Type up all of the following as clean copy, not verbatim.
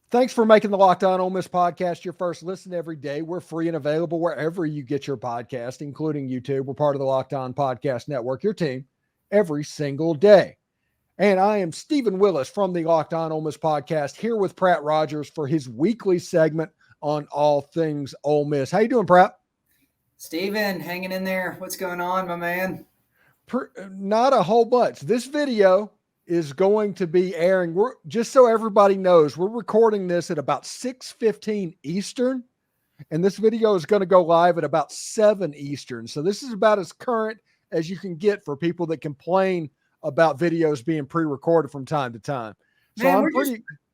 Thanks for making the Locked On Ole Miss podcast your first listen every day. We're free and available wherever you get your podcast, including YouTube. We're part of the Locked On Podcast Network, your team every single day. And I am Stephen Willis from the Locked On Ole Miss podcast, here with Pratt Rogers for his weekly segment on all things Ole Miss. How you doing, Pratt? Stephen, hanging in there. What's going on, my man? Not a whole bunch. This video is going to be airing. Just so everybody knows, we're recording this at about 6:15 Eastern, and this video is going to go live at about 7 Eastern. So this is about as current as you can get for people that complain about videos being pre-recorded from time to time. So man,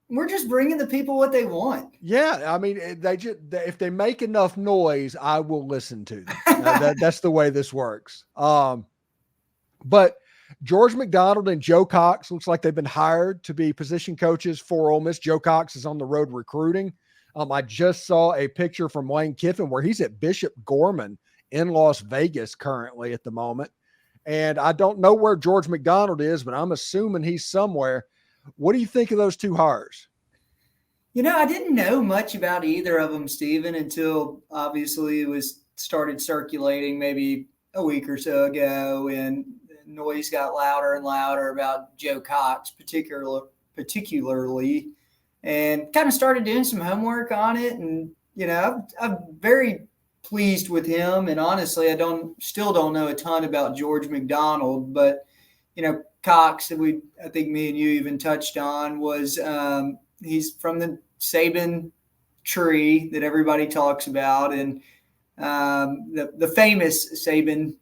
we're just bringing the people what they want. Yeah, I mean, if they make enough noise, I will listen to them. That's the way this works. But George McDonald and Joe Cox looks like they've been hired to be position coaches for Ole Miss. Joe Cox is on the road recruiting. I just saw a picture from Lane Kiffin where he's at Bishop Gorman in Las Vegas currently at the moment. And I don't know where George McDonald is, but I'm assuming he's somewhere. What do you think of those two hires? You know, I didn't know much about either of them, Stephen, until obviously it was started circulating maybe a week or so ago, and noise got louder and louder about Joe Cox particularly, and kind of started doing some homework on it. And, you know, I'm very pleased with him. And honestly, I still don't know a ton about George McDonald, but, you know, Cox, that I think me and you even touched on, was he's from the Saban tree that everybody talks about, and the famous Saban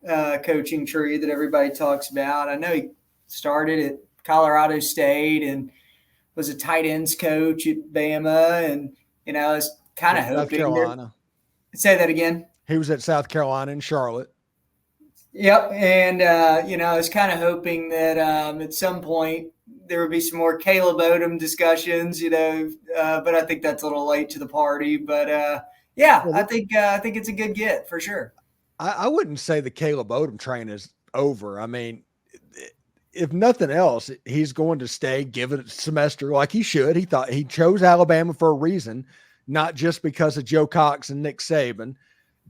coaching tree that everybody talks about. I know he started at Colorado State and was a tight ends coach at Bama, and, you know, I was kind of hoping. South Carolina. Say that again. He was at South Carolina in Charlotte. Yep, and you know, I was kind of hoping that at some point there would be some more Caleb Odom discussions, you know, but I think that's a little late to the party. But yeah, I think it's a good get for sure. I wouldn't say the Caleb Odom train is over. I mean, if nothing else, he's going to stay, give it a semester like he should. He chose Alabama for a reason, not just because of Joe Cox and Nick Saban.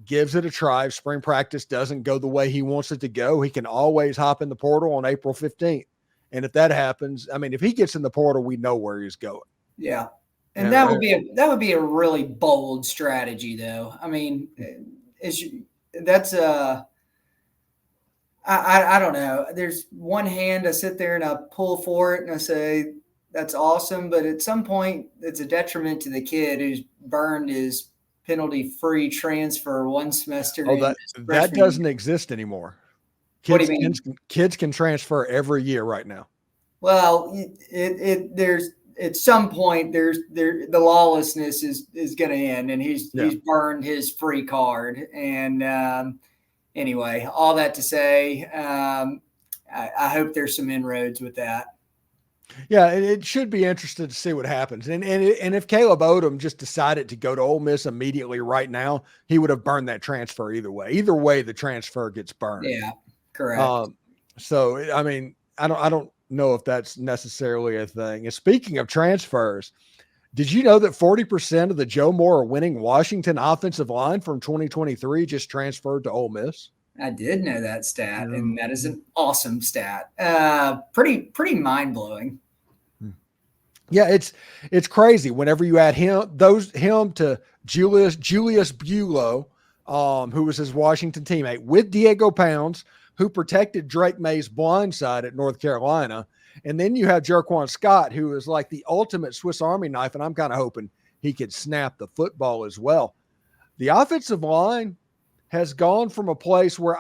Gives it a try. If spring practice doesn't go the way he wants it to go, he can always hop in the portal on April 15th. And if that happens, I mean, if he gets in the portal, we know where he's going. Yeah. And that would be a really bold strategy, though. I mean, I don't know. There's one hand I sit there and I pull for it and I say, that's awesome. But at some point, it's a detriment to the kid who's burned his penalty-free transfer one semester. Oh, that doesn't exist anymore. What do you mean? Kids can transfer every year right now. Well, there's at some point the lawlessness is going to end, and he's burned his free card. And anyway, all that to say, I hope there's some inroads with that. Yeah, it should be interesting to see what happens. And if Caleb Odom just decided to go to Ole Miss immediately right now, he would have burned that transfer either way. Either way, the transfer gets burned. Yeah, correct. So, I mean, I don't know if that's necessarily a thing. And speaking of transfers, did you know that 40% of the Joe Moore winning Washington offensive line from 2023 just transferred to Ole Miss? I did know that stat, and that is an awesome stat. Pretty mind-blowing. Yeah, it's crazy whenever you add him to Julius Buelow, who was his Washington teammate, with Diego Pounds, who protected Drake May's blindside at North Carolina. And then you have Jerquan Scott, who is like the ultimate Swiss Army knife, and I'm kind of hoping he could snap the football as well. The offensive line has gone from a place where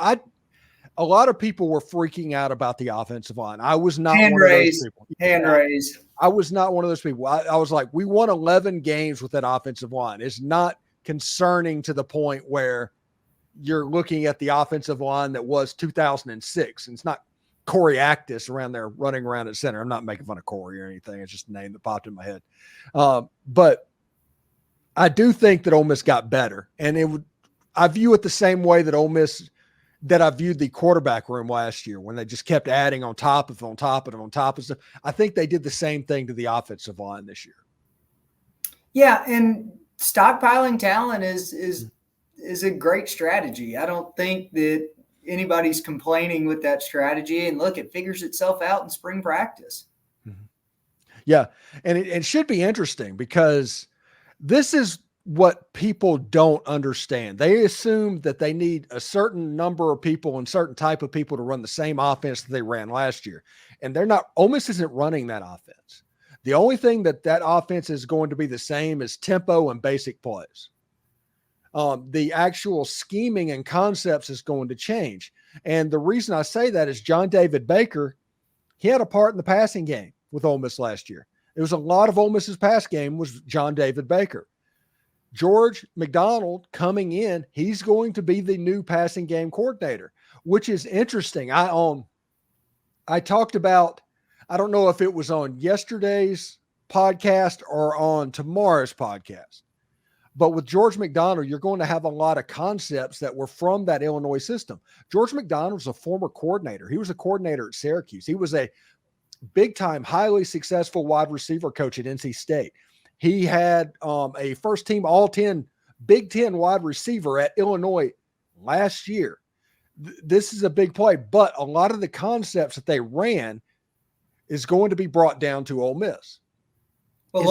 a lot of people were freaking out about the offensive line. I was not one of those people. Hand raise. I was not one of those people. I was like, we won 11 games with that offensive line. It's not concerning to the point where you're looking at the offensive line that was 2006. And it's not Corey Actis around there running around at center. I'm not making fun of Corey or anything. It's just a name that popped in my head. But I do think that Ole Miss got better. And I view it the same way that Ole Miss, that I viewed the quarterback room last year when they just kept adding on top of stuff. I think they did the same thing to the offensive line this year. Yeah, and stockpiling talent is a great strategy. I don't think that anybody's complaining with that strategy. And look, it figures itself out in spring practice. Mhm. Yeah. And it should be interesting because this is what people don't understand. They assume that they need a certain number of people and certain type of people to run the same offense that they ran last year. And they're not, Ole Miss isn't running that offense. The only thing that offense is going to be the same is tempo and basic plays. The actual scheming and concepts is going to change. And the reason I say that is John David Baker, he had a part in the passing game with Ole Miss last year. It was a lot of Ole Miss's pass game was John David Baker. George McDonald coming in, he's going to be the new passing game coordinator, which is interesting. I talked about, I don't know if it was on yesterday's podcast or on tomorrow's podcast, but with George McDonald, you're going to have a lot of concepts that were from that Illinois system. George McDonald was a former coordinator. He was a coordinator at Syracuse. He was a big-time, highly successful wide receiver coach at NC State. He had a first-team All-10 Big Ten wide receiver at Illinois last year. This is a big play, but a lot of the concepts that they ran is going to be brought down to Ole Miss. Well,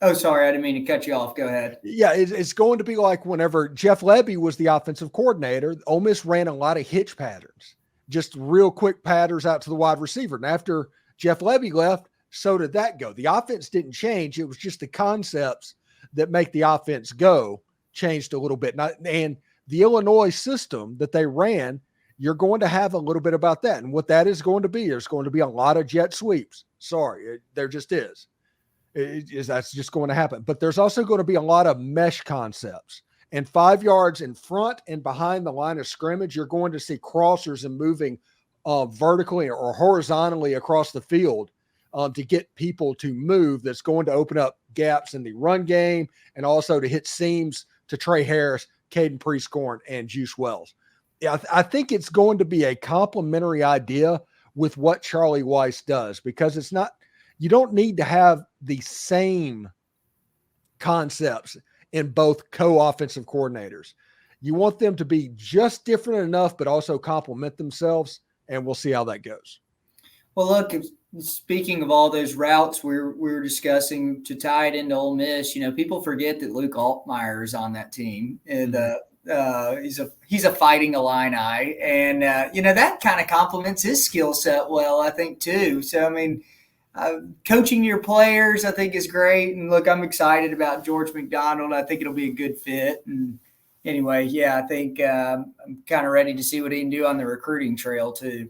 oh, sorry, I didn't mean to cut you off. Go ahead. Yeah, it's going to be like whenever Jeff Lebby was the offensive coordinator, Ole Miss ran a lot of hitch patterns, just real quick patterns out to the wide receiver. And after Jeff Lebby left, so did that go. The offense didn't change. It was just the concepts that make the offense go changed a little bit. And the Illinois system that they ran, you're going to have a little bit about that. And what that is going to be, there's going to be a lot of jet sweeps. Sorry, there just is. That's just going to happen. But there's also going to be a lot of mesh concepts. And 5 yards in front and behind the line of scrimmage, you're going to see crossers and moving vertically or horizontally across the field to get people to move. That's going to open up gaps in the run game and also to hit seams to Trey Harris, Caden Prescorn, and Juice Wells. Yeah, I think it's going to be a complementary idea with what Charlie Weiss does, because it's not, you don't need to have the same concepts in both co-offensive coordinators. You want them to be just different enough, but also complement themselves, and we'll see how that goes. Well, look, speaking of all those routes we were discussing to tie it into Ole Miss, people forget that Luke Altmaier is on that team, and he's a fighting Illini, and that kind of complements his skill set well, I think, too. So, I mean, coaching your players, I think, is great. And look, I'm excited about George McDonald. I think it'll be a good fit. And anyway, yeah, I think I'm kind of ready to see what he can do on the recruiting trail too.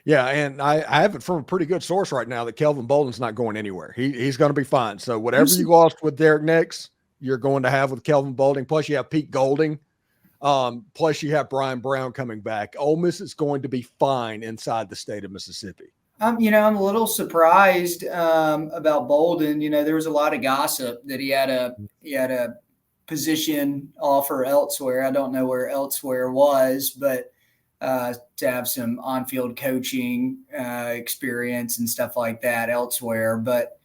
Yeah, and I have it from a pretty good source right now that Kelvin Bolden's not going anywhere. He's going to be fine. So whatever you lost with Derek Nix, you're going to have with Kelvin Bolden. Plus you have Pete Golding. Plus you have Brian Brown coming back. Ole Miss is going to be fine inside the state of Mississippi. I'm a little surprised about Bolden. There was a lot of gossip that he had a position offer elsewhere. I don't know where elsewhere was, but to have some on-field coaching experience and stuff like that elsewhere. But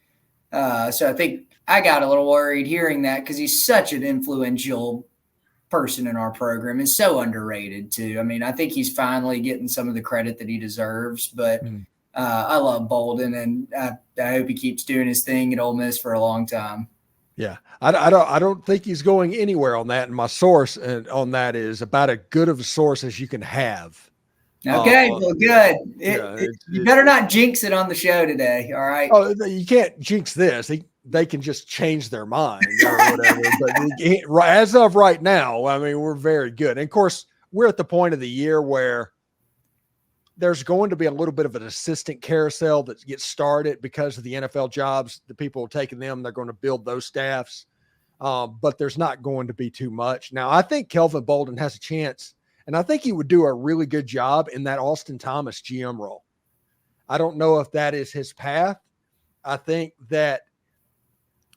so I think I got a little worried hearing that, because he's such an influential person in our program and so underrated too. I mean, I think he's finally getting some of the credit that he deserves, but I love Bolden, and I hope he keeps doing his thing at Ole Miss for a long time. Yeah, I don't think he's going anywhere on that. And my source on that is about as good of a source as you can have. Okay, well, good. You better not jinx it on the show today. All right. Oh, you can't jinx this. They can just change their mind or whatever. But as of right now, I mean, we're very good. And of course, we're at the point of the year where there's going to be a little bit of an assistant carousel that gets started because of the NFL jobs. The people are taking them. They're going to build those staffs. But there's not going to be too much. Now, I think Kelvin Bolden has a chance, and I think he would do a really good job in that Austin Thomas GM role. I don't know if that is his path. I think that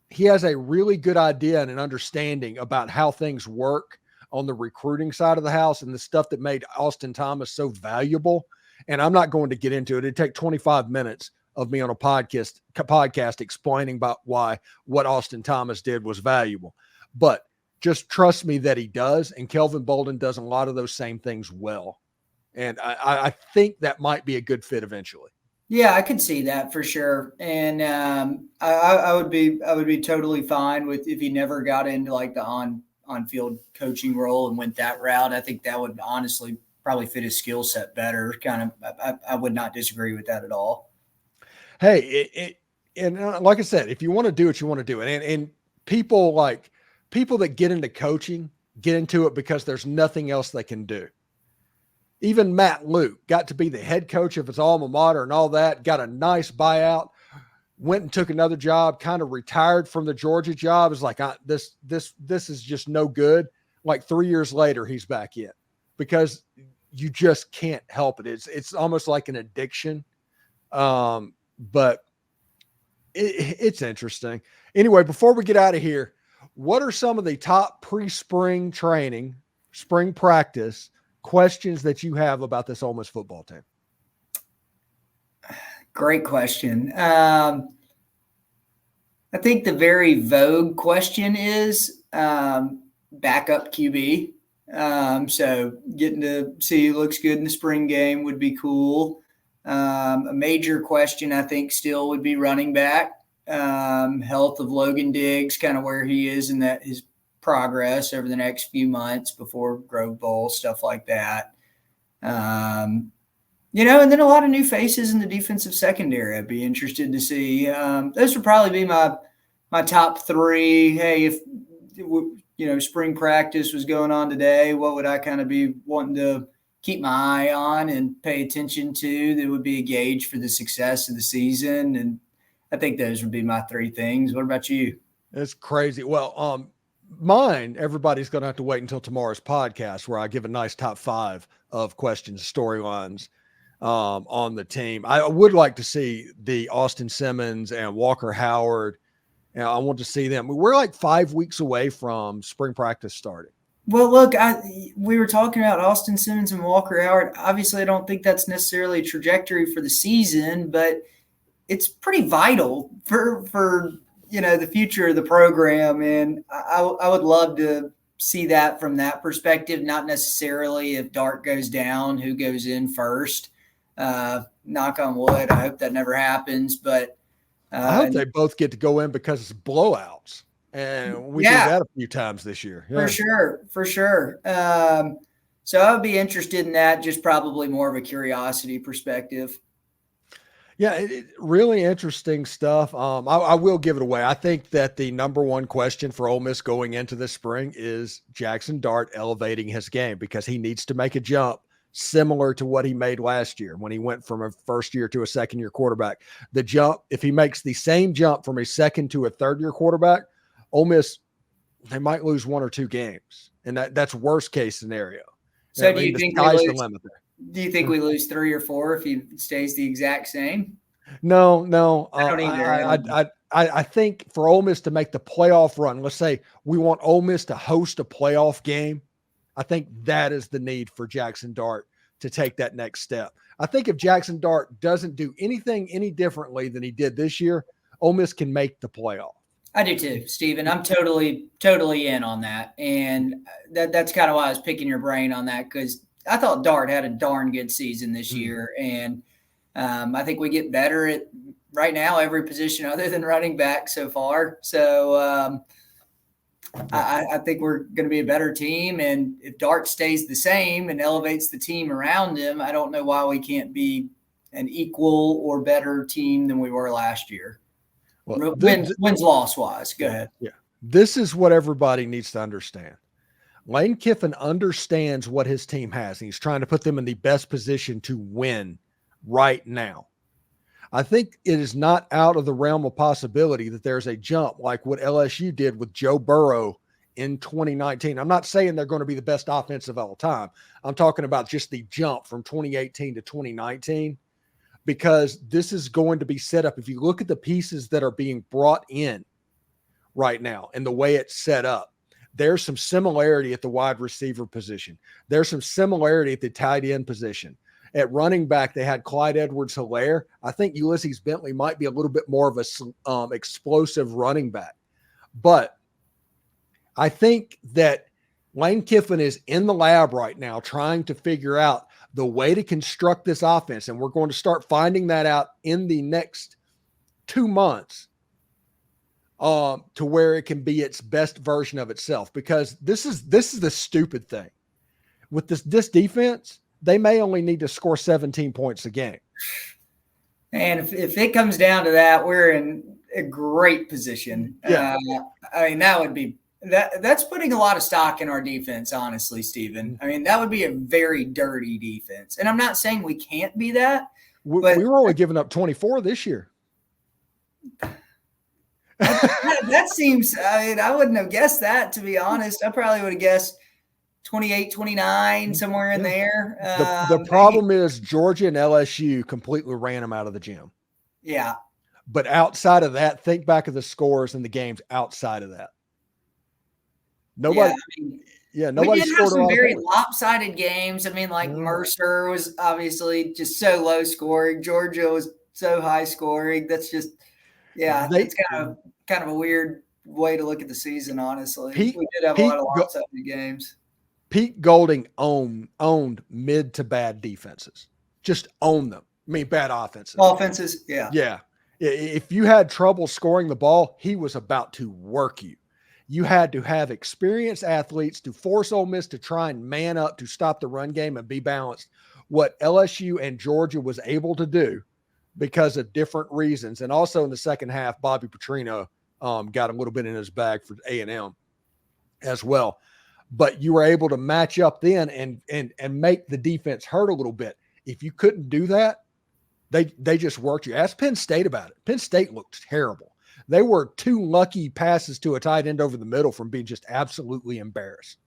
he has a really good idea and an understanding about how things work on the recruiting side of the house and the stuff that made Austin Thomas so valuable. And I'm not going to get into it. It'd take 25 minutes of me on a podcast explaining about why what Austin Thomas did was valuable. But just trust me that he does. And Kelvin Bolden does a lot of those same things well. And I think that might be a good fit eventually. Yeah, I could see that for sure. And I would be totally fine with if he never got into like the on-field coaching role and went that route. I think that would honestly probably fit his skill set better. I would not disagree with that at all. Hey, like I said, if you want to do it, you want to do it. And people that get into coaching, get into it because there's nothing else they can do. Even Matt Luke got to be the head coach of his alma mater and all that, got a nice buyout, went and took another job, kind of retired from the Georgia job. It's like, this is just no good. Like 3 years later, he's back in because you just can't help it. It's almost like an addiction. But it's interesting. Anyway, before we get out of here, what are some of the top pre-spring training, spring practice questions that you have about this Ole Miss football team? Great question. I think the very vogue question is backup QB. So getting to see who looks good in the spring game would be cool. A major question, I think, still would be running back. Health of Logan Diggs, kind of where he is in his progress over the next few months before Grove Bowl, stuff like that. And then a lot of new faces in the defensive secondary I'd be interested to see. Those would probably be my top three. Hey, if spring practice was going on today, what would I kind of be wanting to keep my eye on and pay attention to that would be a gauge for the success of the season? And I think those would be my three things. What about you? It's crazy. Well, mine, everybody's going to have to wait until tomorrow's podcast where I give a nice top 5 of questions, storylines on the team. I would like to see the Austin Simmons and Walker Howard. I want to see them. We're like 5 weeks away from spring practice starting. Well, look, we were talking about Austin Simmons and Walker Howard. Obviously, I don't think that's necessarily a trajectory for the season, but it's pretty vital for the future of the program. And I would love to see that from that perspective, not necessarily if Dart goes down, who goes in first. Knock on wood. I hope that never happens, but I hope they both get to go in because it's blowouts. And we did that a few times this year. Yeah. For sure. So I would be interested in that, just probably more of a curiosity perspective. Yeah, really interesting stuff. I will give it away. I think that the number one question for Ole Miss going into this spring is Jackson Dart elevating his game because he needs to make a jump similar to what he made last year when he went from a first-year to a second-year quarterback. The jump, if he makes the same jump from a second to a third-year quarterback, Ole Miss, they might lose 1 or 2 games, and that's worst-case scenario. So do you think the limit there. Do you think we lose 3 or 4 if he stays the exact same? No. I don't either. I think for Ole Miss to make the playoff run, let's say we want Ole Miss to host a playoff game. I think that is the need for Jackson Dart to take that next step. I think if Jackson Dart doesn't do anything any differently than he did this year, Ole Miss can make the playoff. I do too, Steven. I'm totally in on that. And that's kind of why I was picking your brain on that, because I thought Dart had a darn good season this year. And I think we get better at right now every position other than running back so far. So I think we're going to be a better team. And if Dart stays the same and elevates the team around him, I don't know why we can't be an equal or better team than we were last year. Well, wins loss wise. Go ahead. Yeah. This is what everybody needs to understand. Lane Kiffin understands what his team has, and he's trying to put them in the best position to win right now. I think it is not out of the realm of possibility that there's a jump like what LSU did with Joe Burrow in 2019. I'm not saying they're going to be the best offense of all time. I'm talking about just the jump from 2018 to 2019. Because this is going to be set up. If you look at the pieces that are being brought in right now and the way it's set up, there's some similarity at the wide receiver position. There's some similarity at the tight end position. At running back, they had Clyde Edwards-Helaire. I think Ulysses Bentley might be a little bit more of a explosive running back. But I think that Lane Kiffin is in the lab right now trying to figure out the way to construct this offense. And we're going to start finding that out in the next 2 months to where it can be its best version of itself. Because this is the stupid thing. With this defense, they may only need to score 17 points a game. And if it comes down to that, we're in a great position. Yeah. I mean, that would be that's putting a lot of stock in our defense, honestly, Stephen. I mean, that would be a very dirty defense. And I'm not saying we can't be that. But we were only giving up 24 this year. That seems, I mean, I wouldn't have guessed that, to be honest. I probably would have guessed 28, 29, somewhere in there. The problem is Georgia and LSU completely ran them out of the gym. Yeah. But outside of that, think back of the scores in the games outside of that. Nobody, nobody we did scored have some very points. lopsided games. I mean, like Mercer was obviously just so low scoring. Georgia was so high scoring. That's just, it's kind of a weird way to look at the season, honestly. We did have a lot of lopsided games. Pete Golding owned mid to bad defenses. Just owned them. I mean, bad offenses. Offenses, yeah. Yeah. If you had trouble scoring the ball, he was about to work you. You had to have experienced athletes to force Ole Miss to try and man up to stop the run game and be balanced. What LSU and Georgia was able to do because of different reasons. And also in the second half, Bobby Petrino got a little bit in his bag for A&M as well. But you were able to match up then and make the defense hurt a little bit. If you couldn't do that, they just worked you. Ask Penn State about it. Penn State looked terrible. They were 2 lucky passes to a tight end over the middle from being just absolutely embarrassed.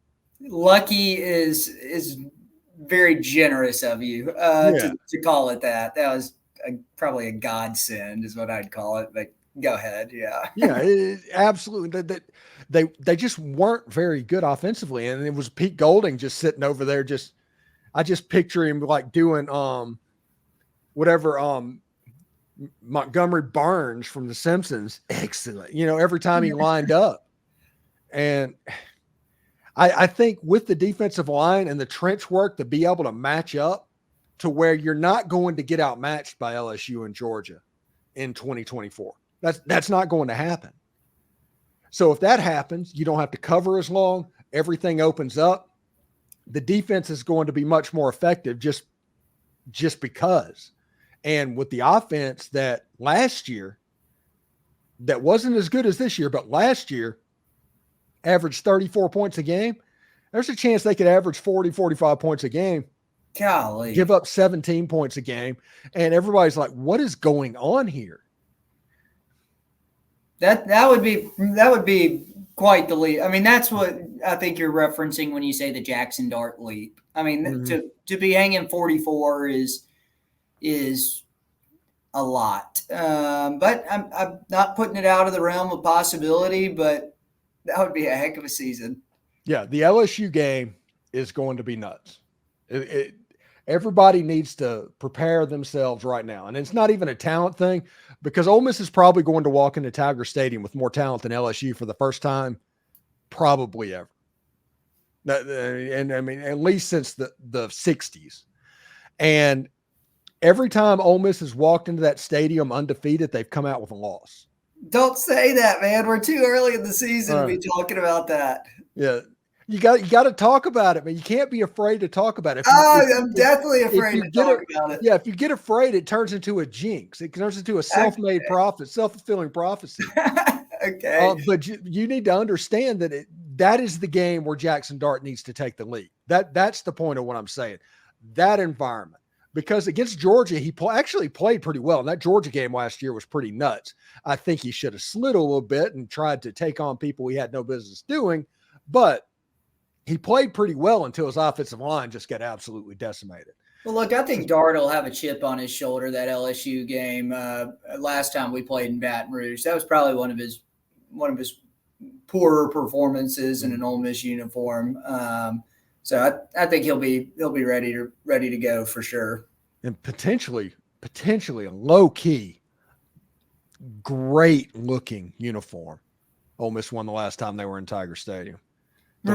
Lucky is very generous of you to call it that. That was probably a godsend is what I'd call it. But go ahead. Yeah. Yeah, absolutely. They just weren't very good offensively. And it was Pete Golding just sitting over there. I just picture him like doing whatever Montgomery Barnes from The Simpsons. Excellent. Every time he lined up. And I think with the defensive line and the trench work to be able to match up to where you're not going to get outmatched by LSU and Georgia in 2024. That's not going to happen. So if that happens, you don't have to cover as long. Everything opens up. The defense is going to be much more effective just because. And with the offense that last year, that wasn't as good as this year, but last year averaged 34 points a game, there's a chance they could average 40, 45 points a game. Golly. Give up 17 points a game. And everybody's like, what is going on here? That would be quite the leap. I mean, that's what I think you're referencing when you say the Jackson Dart leap. I mean, to be hanging 44 is a lot. But I'm not putting it out of the realm of possibility, but that would be a heck of a season. Yeah, the LSU game is going to be nuts. Everybody needs to prepare themselves right now. And it's not even a talent thing because Ole Miss is probably going to walk into Tiger Stadium with more talent than LSU for the first time probably ever. And I mean, at least since the 60s. And every time Ole Miss has walked into that stadium undefeated, they've come out with a loss. Don't say that, man. We're too early in the season to be talking about that. Yeah. You got to talk about it, man. You can't be afraid to talk about it. I'm definitely afraid to talk about it. Yeah, if you get afraid, it turns into a jinx. It turns into a self-made prophet, self-fulfilling prophecy. Okay. But you need to understand that that is the game where Jackson Dart needs to take the lead. That's the point of what I'm saying. That environment. Because against Georgia, he actually played pretty well. And that Georgia game last year was pretty nuts. I think he should have slid a little bit and tried to take on people he had no business doing. But he played pretty well until his offensive line just got absolutely decimated. Well, look, I think Dart will have a chip on his shoulder that LSU game last time we played in Baton Rouge. That was probably one of his poorer performances in an Ole Miss uniform. So I think he'll be ready to go for sure. and potentially a low key, great looking uniform. Ole Miss won the last time they were in Tiger Stadium. The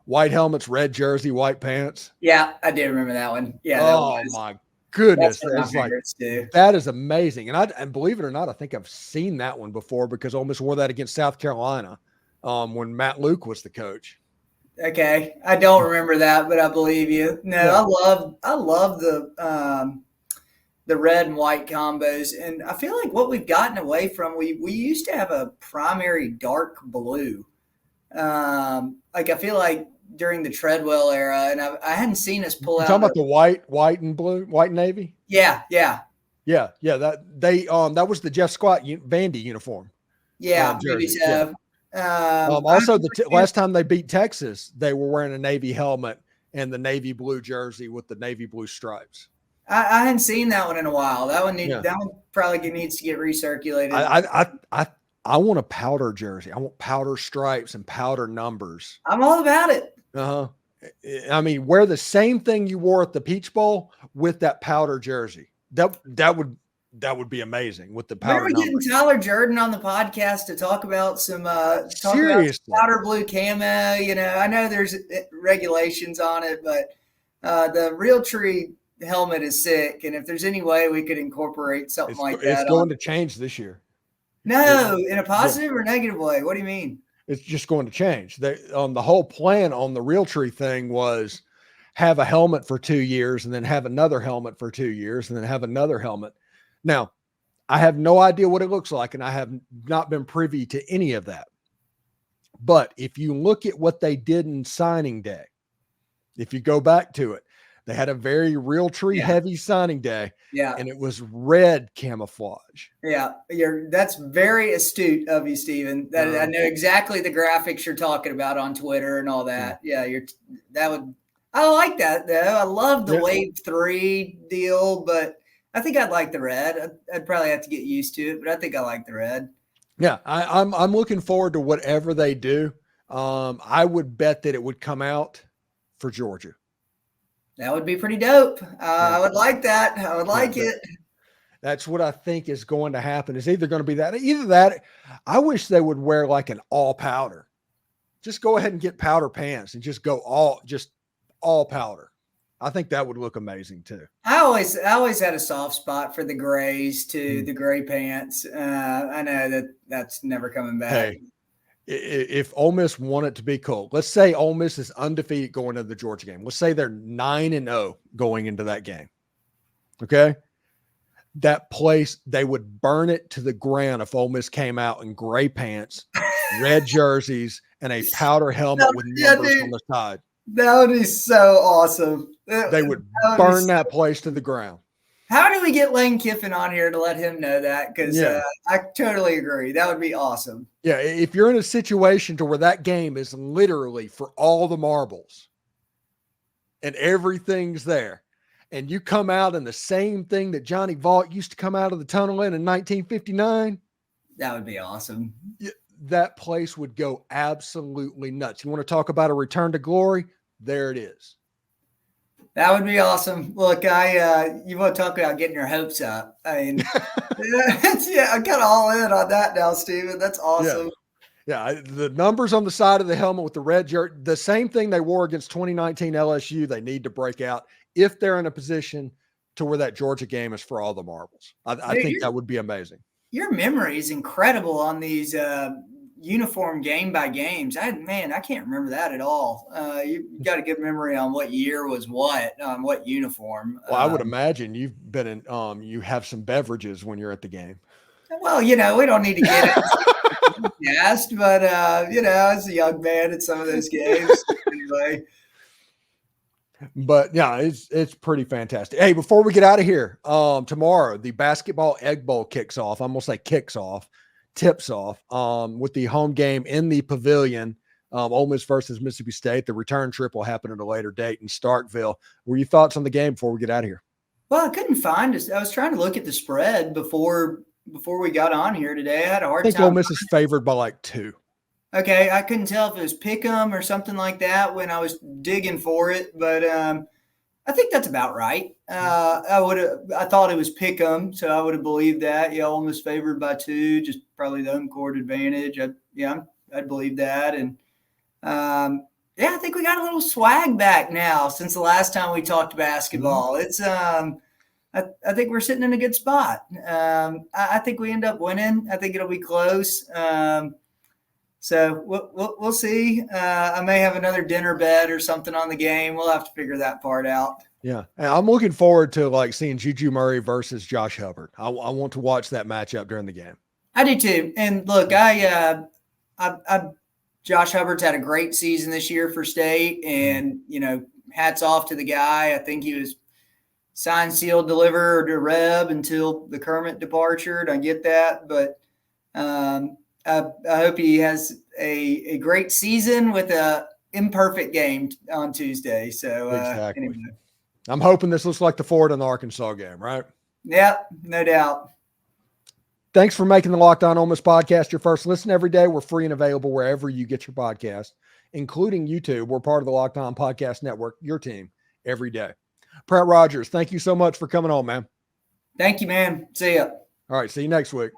white helmets, red jersey, white pants. Yeah, I did remember that one. Yeah. Oh my goodness. Too. That is amazing. And believe it or not, I think I've seen that one before because Ole Miss wore that against South Carolina when Matt Luke was the coach. Okay. I don't remember that, but I believe you. No, yeah. I love the red and white combos. And I feel like what we've gotten away from, we used to have a primary dark blue. Like I feel like during the Treadwell era, and I hadn't seen us pull out. Talking about the white and blue, white and navy. Yeah. That was the Jeff Scott Vandy uniform. Yeah, maybe so. Yeah. Also, last time they beat Texas, they were wearing a navy helmet and the navy blue jersey with the navy blue stripes. I hadn't seen that one in a while. That one probably needs to get recirculated. I want a powder jersey. I want powder stripes and powder numbers. I'm all about it. I mean, wear the same thing you wore at the Peach Bowl with that powder jersey. That would be amazing with the powder. We're getting Tyler Jordan on the podcast to talk about some powder blue camo. You know, I know there's regulations on it, but the Realtree helmet is sick. And if there's any way we could incorporate something like that, it's going to change this year. No, in a positive or negative way. What do you mean? It's just going to change. The whole plan on the Realtree thing was have a helmet for 2 years and then have another helmet for 2 years and then have another helmet. Now, I have no idea what it looks like, and I have not been privy to any of that. But if you look at what they did in signing day, if you go back to it, they had a very Realtree heavy signing day. Yeah. And it was red camouflage. Yeah. That's very astute of you, Stephen. I know exactly the graphics you're talking about on Twitter and all that. Yeah. I like that though. I love the Wave 3 deal, but I think I'd like the red. I'd probably have to get used to it, but I think I like the red. Yeah. I'm looking forward to whatever they do. I would bet that it would come out for Georgia. That would be pretty dope. I would like that. I would like it. That's what I think is going to happen. Is either going to be that. I wish they would wear like an all powder. Just go ahead and get powder pants and just go all powder. I think that would look amazing too. I always had a soft spot for the grays too, the gray pants. I know that's never coming back. Hey, if Ole Miss want it to be cool, let's say Ole Miss is undefeated going into the Georgia game. Let's say they're 9-0 going into that game. Okay. That place, they would burn it to the ground if Ole Miss came out in gray pants, red jerseys, and a powder helmet with numbers on the side. That would be so awesome. They would burn that place to the ground. How do we get Lane Kiffin on here to let him know that? Because I totally agree. That would be awesome. Yeah, if you're in a situation to where that game is literally for all the marbles and everything's there, and you come out in the same thing that Johnny Vaught used to come out of the tunnel in 1959, that would be awesome. That place would go absolutely nuts. You want to talk about a return to glory? There it is. That would be awesome. Look, you want to talk about getting your hopes up. I mean, I'm kind of all in on that now, Steven. That's awesome. Yeah, the numbers on the side of the helmet with the red jersey, the same thing they wore against 2019 LSU, they need to break out if they're in a position to where that Georgia game is for all the marbles. I think that would be amazing. Your memory is incredible on these uniform game by games. I can't remember that at all. You got a good memory on what year was what uniform. Well, I would imagine you've been in, you have some beverages when you're at the game. Well, we don't need to get it gassed, but as a young man at some of those games, anyway. But yeah, it's pretty fantastic. Hey, before we get out of here, tomorrow the basketball Egg Bowl kicks off. I'm gonna say tips off with the home game in the Pavilion, Ole Miss versus Mississippi State. The return trip will happen at a later date in Starkville. What are your thoughts on the game before we get out of here? Well, I couldn't find it. I was trying to look at the spread before we got on here today. I had a hard time. I think Ole Miss is favored by like 2. Okay, I couldn't tell if it was pick 'em or something like that when I was digging for it, but I think that's about right. I thought it was pick 'em, so I would have believed that. Yeah, almost favored by 2, just probably the home court advantage. I'd believe that. And I think we got a little swag back now since the last time we talked basketball. It's I think we're sitting in a good spot. I think we end up winning. I think it'll be close. So we'll see. I may have another dinner bet or something on the game. We'll have to figure that part out. Yeah, and I'm looking forward to like seeing Juju Murray versus Josh Hubbard. I want to watch that matchup during the game. I do too. And look, Josh Hubbard's had a great season this year for State, and hats off to the guy. I think he was signed, sealed, delivered to Reb until the Kermit departure. And I get that, but I hope he has a great season with a imperfect game on Tuesday. So exactly. Anyway. I'm hoping this looks like the Florida and the Arkansas game, right? Yeah, no doubt. Thanks for making the Locked On Ole Miss podcast your first listen every day. We're free and available wherever you get your podcast, including YouTube. We're part of the Locked On Podcast Network, your team every day. Pratt Rogers, thank you so much for coming on, man. Thank you, man. See ya. All right, see you next week.